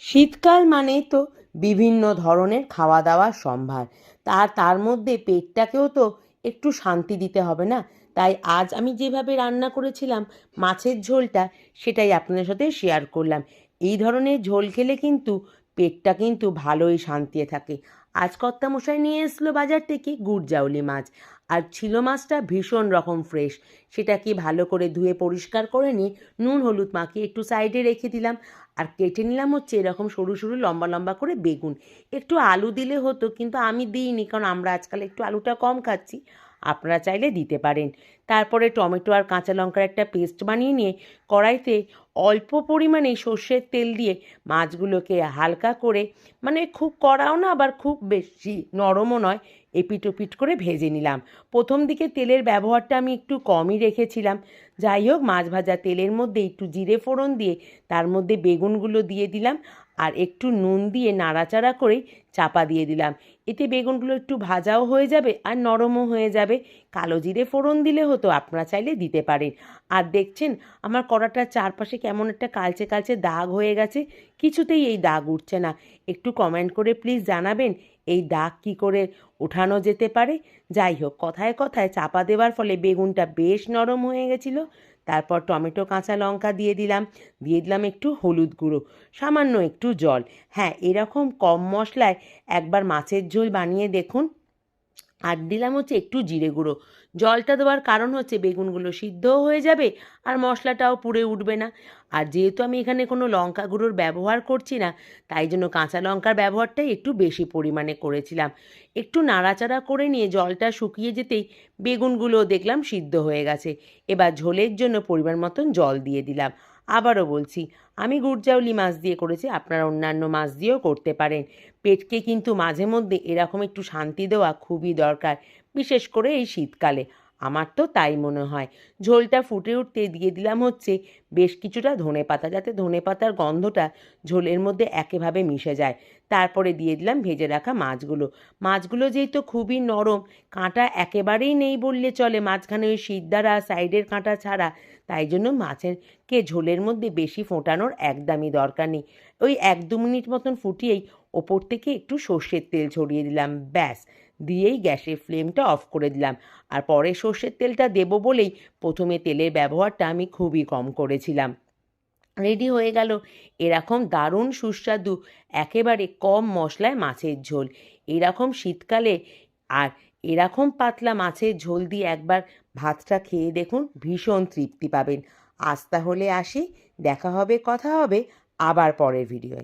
শীতকাল মানেই তো বিভিন্ন ধরনের খাওয়া দাওয়ার সম্ভার। তার মধ্যে পেটটাকেও তো একটু শান্তি দিতে হবে না? তাই আজ আমি যেভাবে রান্না করেছিলাম মাছের ঝোলটা, সেটাই আপনাদের সাথে শেয়ার করলাম। এই ধরনের ঝোল খেলে কিন্তু পেটটা কিন্তু ভালোই শান্তিতে থাকে। আজ কর্তামশাই নিয়ে এসেছিল বাজার থেকে গুড়জাউলি মাছ। আর ছিল মাছটা ভীষণ রকম ফ্রেশ। সেটাকে ভালো করে ধুয়ে পরিষ্কার করে নিয়ে নুন হলুদ মাখিয়ে একটু সাইডে রেখে দিলাম। আর কেটে নিলাম হচ্ছে এরকম সরু সরু লম্বা লম্বা করে বেগুন। একটু আলু দিলে হতো, কিন্তু আমি দিইনি, কারণ আমরা আজকাল একটু আলুটা কম খাচ্ছি। আপনারা চাইলে দিতে পারেন। তারপরে টমেটো আর কাঁচা লঙ্কার একটা পেস্ট বানিয়ে নিয়ে কড়াইতে অল্প পরিমাণে সর্ষের তেল দিয়ে মাছগুলোকে হালকা করে, মানে খুব কড়াও না আবার খুব বেশি নরমও নয়, এপিট ওপিট করে ভেজে নিলাম। প্রথম দিকে তেলের ব্যবহারটা আমি একটু কমই রেখেছিলাম। যাই হোক, মাছ ভাজা তেলের মধ্যে একটু জিরে ফোড়ন দিয়ে তার মধ্যে বেগুনগুলো দিয়ে দিলাম আর একটু নুন দিয়ে নাড়াচাড়া করেই চাপা দিয়ে দিলাম। এতে বেগুনগুলো একটু ভাজাও হয়ে যাবে আর নরমও হয়ে যাবে। কালো জিরে ফোড়ন দিলে হতো, আপনারা চাইলে দিতে পারেন। আর দেখছেন আমার কড়াটার চারপাশে কেমন একটা কালচে কালচে দাগ হয়ে গেছে। কিছুতেই এই দাগ উঠছে না। একটু কমেন্ট করে প্লিজ জানাবেন এই দাগ কী করে ওঠানো যেতে পারে। যাই হোক, কথায় কথায় চাপা দেওয়ার ফলে বেগুনটা বেশ নরম হয়ে গেছিলো। তারপর টমেটো কাঁচা লঙ্কা দিয়ে দিলাম একটু হলুদ গুঁড়ো, সামান্য একটু জল। হ্যাঁ, এরকম কম মশলায় একবার মাছের ঝোল বানিয়ে দেখুন। আর দিলাম হচ্ছে একটু জিরে গুঁড়ো। জলটা দেওয়ার কারণ হচ্ছে বেগুনগুলো সিদ্ধও হয়ে যাবে আর মশলাটাও পুড়ে উঠবে না। আর যেহেতু আমি এখানে কোনো লঙ্কা গুঁড়োর ব্যবহার করছি না, তাই জন্য কাঁচা লঙ্কার ব্যবহারটাই একটু বেশি পরিমাণে করেছিলাম। একটু নাড়াচাড়া করে নিয়ে জলটা শুকিয়ে যেতেই বেগুনগুলোও দেখলাম সিদ্ধ হয়ে গেছে। এবার ঝোলের জন্য পরিমাণ মতন জল দিয়ে দিলাম। আবারও বলছি, আমি গুড়জাউলি মাছ দিয়ে করেছি, আপনারা অন্যান্য মাছ দিয়েও করতে পারেন। পেটকে কিন্তু মাঝে মধ্যে এরকম একটু শান্তি দেওয়া খুবই দরকার, বিশেষ করে এই শীতকালে। আমার তো তাই মনে হয়। ঝোলটা ফুটে উঠতে দিয়ে দিলাম হচ্ছে বেশ কিছুটা ধনেপাতা, যাতে ধনেপাতার গন্ধটা ঝোলের মধ্যে একেভাবে মিশে যায়। তারপরে দিয়ে দিলাম ভেজে রাখা মাছগুলো যেহেতু খুবই নরম, কাঁটা একেবারেই নেই বললে চলে, মাঝখানে ওই শিরদাঁড়া সাইডের কাঁটা ছাড়া, তাই জন্য মাছেরকে ঝোলের মধ্যে বেশি ফোটানোর একদমই দরকার নেই। ওই 1-2 মিনিট মতন ফুটিয়েই ওপর থেকে একটু সর্ষের তেল ছড়িয়ে দিলাম, ব্যাস। দিয়েই গ্যাসের ফ্লেমটা অফ করে দিলাম। আর পরে সর্ষের তেলটা দেবো বলেই প্রথমে তেলের ব্যবহারটা আমি খুবই কম করেছিলাম। রেডি হয়ে গেল এরকম দারুণ সুস্বাদু একেবারে কম মশলায় মাছের ঝোল। এরকম শীতকালে আর এরকম পাতলা মাছের ঝোল দিয়ে একবার ভাতটা খেয়ে দেখুন, ভীষণ তৃপ্তি পাবেন। আজ তাহলে আসি, দেখা হবে, কথা হবে আবার পরের ভিডিওয়।